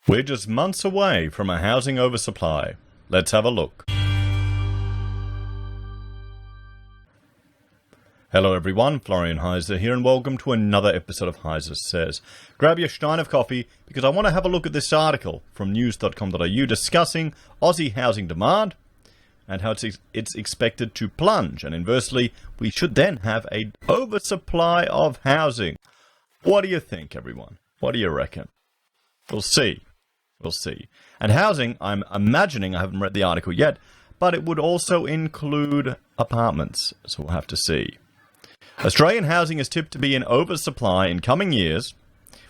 We're just months away from a housing oversupply. Let's have a look. Hello everyone, Florian.Heise here, and welcome to another episode of HeiseSays. Grab your stein of coffee because I want to have a look at this article from news.com.au discussing Aussie housing demand and how it's expected to plunge, and inversely, we should then have an oversupply of housing. What do you think, everyone? What do you reckon? We'll see. We'll see. And housing, I'm imagining, I haven't read the article yet, but it would also include apartments, so we'll have to see. Australian housing is tipped to be in oversupply in coming years,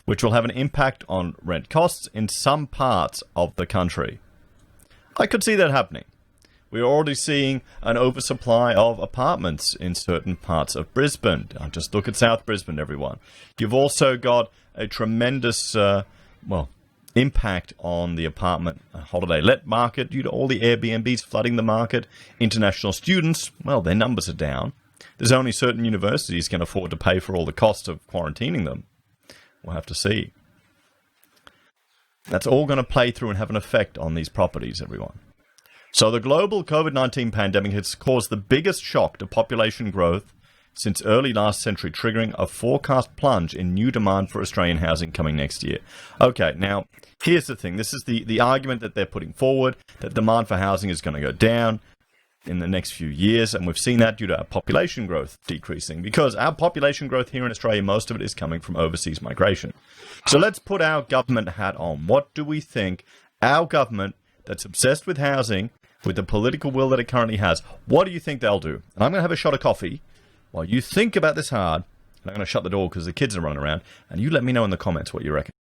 which will have an impact on rent costs in some parts of the country. I could see that happening. We're already seeing an oversupply of apartments in certain parts of Brisbane. Just look at South Brisbane, everyone. You've also got a tremendous, impact on the apartment holiday let market due to all the Airbnbs flooding the market. International students, well, their numbers are down. There's only certain universities can afford to pay for all the costs of quarantining them. We'll have to see. That's all going to play through and have an effect on these properties, everyone. So the global COVID-19 pandemic has caused the biggest shock to population growth since early last century, triggering a forecast plunge in new demand for Australian housing coming next year. Okay, now, here's the thing. This is the argument that they're putting forward, that demand for housing is going to go down in the next few years, and we've seen that due to our population growth decreasing, because our population growth here in Australia, most of it is coming from overseas migration. So let's put our government hat on. What do we think our government that's obsessed with housing, with the political will that it currently has, what do you think they'll do? And I'm going to have a shot of coffee while you think about this hard, and I'm going to shut the door because the kids are running around, and you let me know in the comments what you reckon.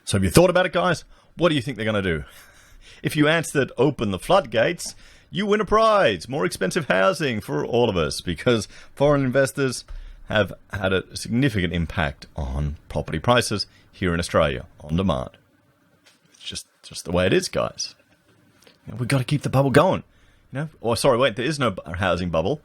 So have you thought about it, guys? What do you think they're going to do? If you answered open the floodgates, you win a prize. More expensive housing for all of us, because foreign investors have had a significant impact on property prices here in Australia on demand. It's just the way it is, guys. We've got to keep the bubble going. There is no housing bubble.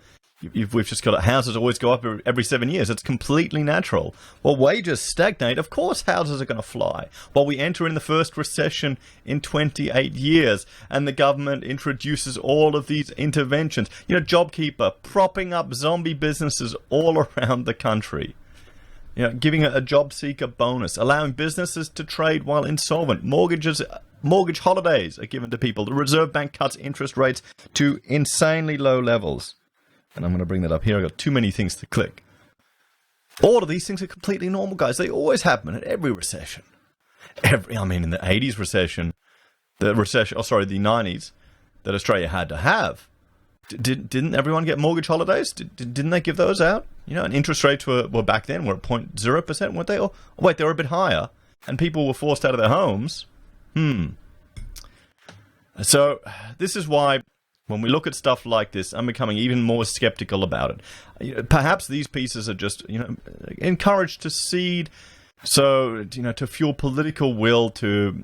We've just got houses always go up every 7 years. It's completely natural. While wages stagnate, of course houses are going to fly. While we enter in the first recession in 28 years, and the government introduces all of these interventions. JobKeeper propping up zombie businesses all around the country. Giving a job seeker bonus, allowing businesses to trade while insolvent. Mortgage holidays are given to people. The Reserve Bank cuts interest rates to insanely low levels. And I'm going to bring that up here. I've got too many things to click. All of these things are completely normal, guys. They always happen in every recession. In the 80s recession, the 90s that Australia had to have. Didn't everyone get mortgage holidays? Didn't they give those out? And interest rates were back then were at 0.0%, weren't they? Oh, wait, they were a bit higher. And people were forced out of their homes. So this is why when we look at stuff like this, I'm becoming even more skeptical about it. Perhaps these pieces are just, encouraged to seed, so, to fuel political will to,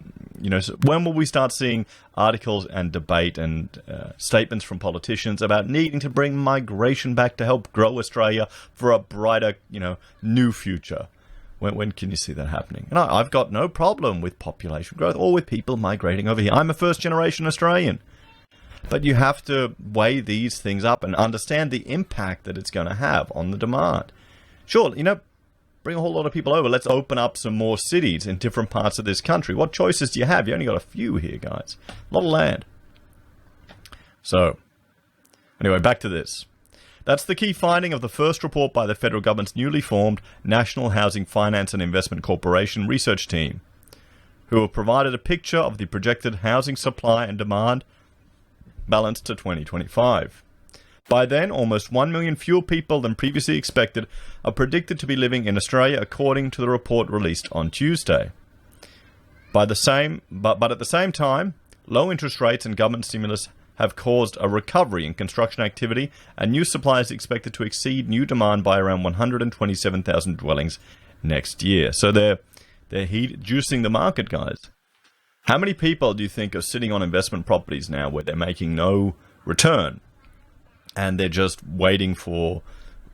so when will we start seeing articles and debate and statements from politicians about needing to bring migration back to help grow Australia for a brighter, new future? When can you see that happening? And I've got no problem with population growth or with people migrating over here. I'm a first-generation Australian. But you have to weigh these things up and understand the impact that it's going to have on the demand. Sure, bring a whole lot of people over. Let's open up some more cities in different parts of this country. What choices do you have? You only got a few here, guys. A lot of land. So, anyway, back to this. That's the key finding of the first report by the federal government's newly formed National Housing Finance and Investment Corporation research team, who have provided a picture of the projected housing supply and demand balance to 2025. By then, almost 1 million fewer people than previously expected are predicted to be living in Australia, according to the report released on Tuesday. But at the same time, low interest rates and government stimulus have caused a recovery in construction activity, and new supply is expected to exceed new demand by around 127,000 dwellings next year. So they're juicing the market, guys. How many people do you think are sitting on investment properties now where they're making no return and they're just waiting for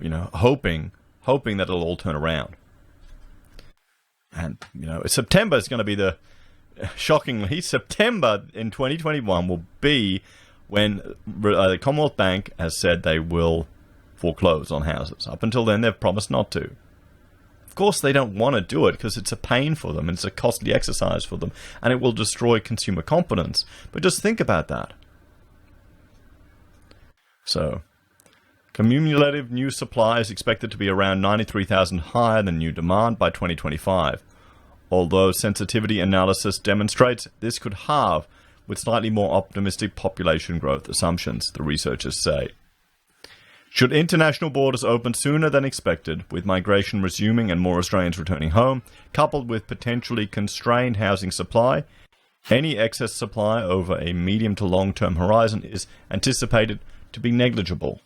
hoping that it'll all turn around. And, September is going to be shockingly, September in 2021 will be when the Commonwealth Bank has said they will foreclose on houses. Up until then, they've promised not to. Of course, they don't want to do it because it's a pain for them, and it's a costly exercise for them, and it will destroy consumer confidence. But just think about that. So, cumulative new supply is expected to be around 93,000 higher than new demand by 2025, although sensitivity analysis demonstrates this could halve with slightly more optimistic population growth assumptions, the researchers say. Should international borders open sooner than expected, with migration resuming and more Australians returning home, coupled with potentially constrained housing supply, any excess supply over a medium to long-term horizon is anticipated to be negligible.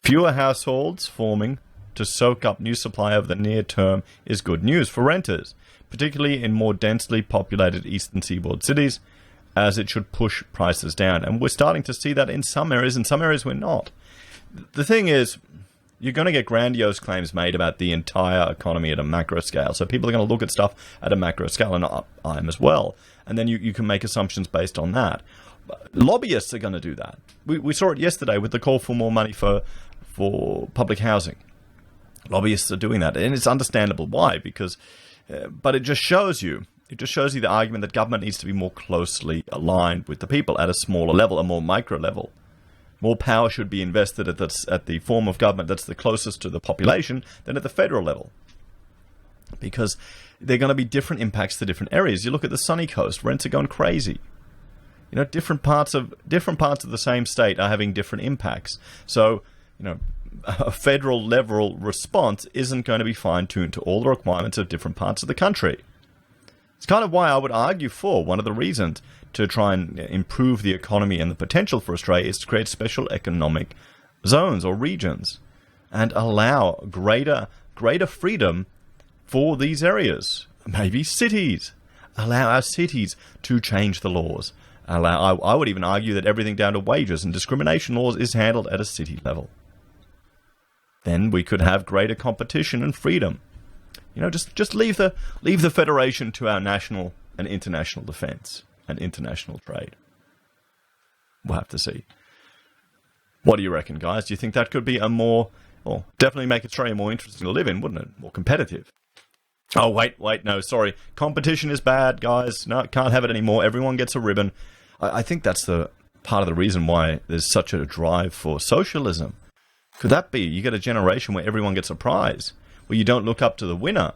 Fewer households forming to soak up new supply over the near term is good news for renters, particularly in more densely populated eastern seaboard cities, as it should push prices down. And we're starting to see that in some areas we're not. The thing is, you're going to get grandiose claims made about the entire economy at a macro scale. So people are going to look at stuff at a macro scale, and I am as well. And then you can make assumptions based on that. Lobbyists are going to do that. We saw it yesterday with the call for more money for public housing. Lobbyists are doing that, and it's understandable why, because but it just shows you the argument that government needs to be more closely aligned with the people at a smaller level, a more micro level. More power should be invested at the form of government that's the closest to the population than at the federal level, because there are going to be different impacts to different areas. You look at the sunny coast; rents are going crazy. Different parts of the same state are having different impacts. So, a federal level response isn't going to be fine-tuned to all the requirements of different parts of the country. It's kind of why I would argue for one of the reasons to try and improve the economy and the potential for Australia is to create special economic zones or regions and allow greater freedom for these areas. Maybe cities. Allow our cities to change the laws. I would even argue that everything down to wages and discrimination laws is handled at a city level. Then we could have greater competition and freedom. Just leave the federation to our national and international defense and international trade. We'll have to see. What do you reckon, guys? Do you think that could be definitely make Australia more interesting to live in, wouldn't it? More competitive. Oh, wait, no, sorry. Competition is bad, guys. No, can't have it anymore. Everyone gets a ribbon. I think that's the part of the reason why there's such a drive for socialism. Could that be? You get a generation where everyone gets a prize, where you don't look up to the winner,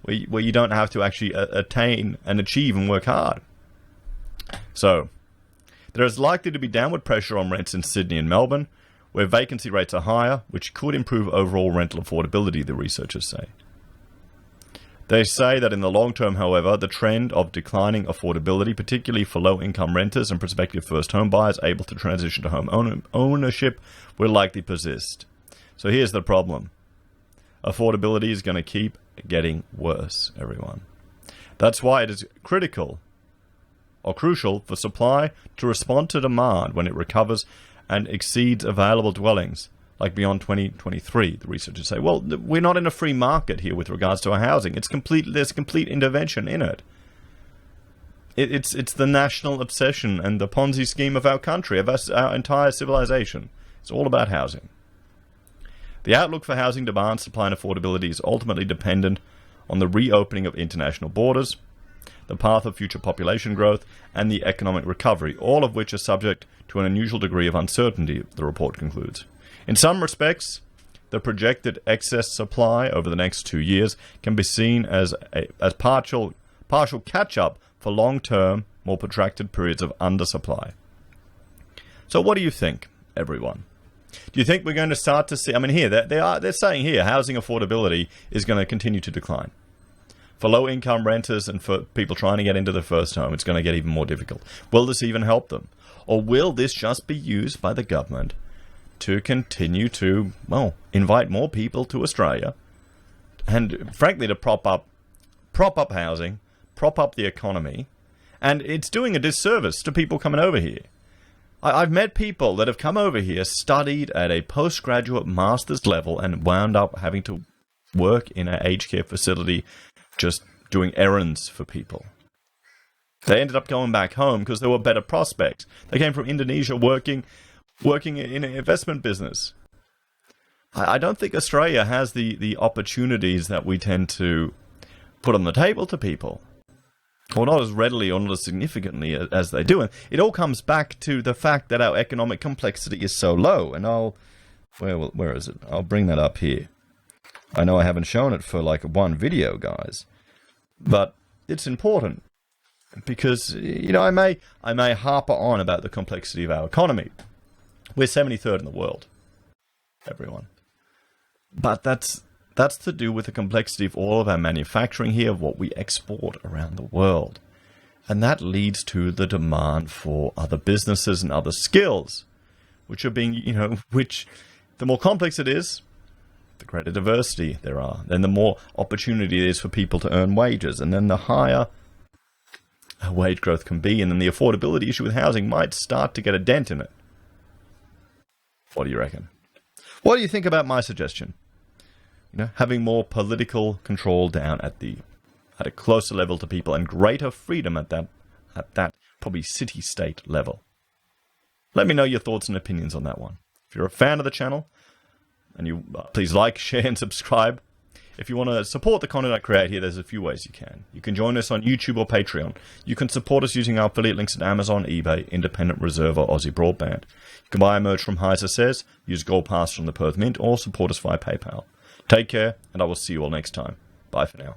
where you don't have to actually attain and achieve and work hard. So, there is likely to be downward pressure on rents in Sydney and Melbourne, where vacancy rates are higher, which could improve overall rental affordability, the researchers say. They say that in the long term, however, the trend of declining affordability, particularly for low-income renters and prospective first home buyers able to transition to home ownership, will likely persist. So here's the problem. Affordability is going to keep getting worse, everyone. That's why it is crucial for supply to respond to demand when it recovers and exceeds available dwellings, like beyond 2023, the researchers say. Well, we're not in a free market here with regards to our housing. There's complete intervention in it. It's the national obsession and the Ponzi scheme of our country, of our entire civilization. It's all about housing. The outlook for housing demand, supply and affordability is ultimately dependent on the reopening of international borders, the path of future population growth, and the economic recovery, all of which are subject to an unusual degree of uncertainty, the report concludes. In some respects, the projected excess supply over the next 2 years can be seen as partial catch-up for long-term, more protracted periods of undersupply. So what do you think, everyone? Do you think we're going to start to see... here, they're saying here, housing affordability is going to continue to decline. For low-income renters and for people trying to get into their first home, it's going to get even more difficult. Will this even help them? Or will this just be used by the government to continue to, invite more people to Australia and, frankly, to prop up housing, prop up the economy, and it's doing a disservice to people coming over here. I've met people that have come over here, studied at a postgraduate master's level, and wound up having to work in an aged care facility just doing errands for people. They ended up going back home because there were better prospects. They came from Indonesia working in an investment business. I don't think Australia has the opportunities that we tend to put on the table to people. Or not as readily or not as significantly as they do. And it all comes back to the fact that our economic complexity is so low. And where is it? I'll bring that up here. I know I haven't shown it for like one video, guys. But it's important. Because, I may harper on about the complexity of our economy. We're 73rd in the world. Everyone. But that's to do with the complexity of all of our manufacturing here, of what we export around the world. And that leads to the demand for other businesses and other skills, which are being, which the more complex it is, the greater diversity there are. Then the more opportunity it is for people to earn wages. And then the higher wage growth can be. And then the affordability issue with housing might start to get a dent in it. What do you reckon? What do you think about my suggestion? Having more political control down at a closer level to people and greater freedom at that probably city-state level. Let me know your thoughts and opinions on that one. If you're a fan of the channel, and you please like, share, and subscribe. If you want to support the content I create here, there's a few ways you can. You can join us on YouTube or Patreon. You can support us using our affiliate links at Amazon, eBay, Independent Reserve, or AussieBroadband. You can buy our merch from HeiseSays, use Gold Pass from the Perth Mint, or support us via PayPal. Take care, and I will see you all next time. Bye for now.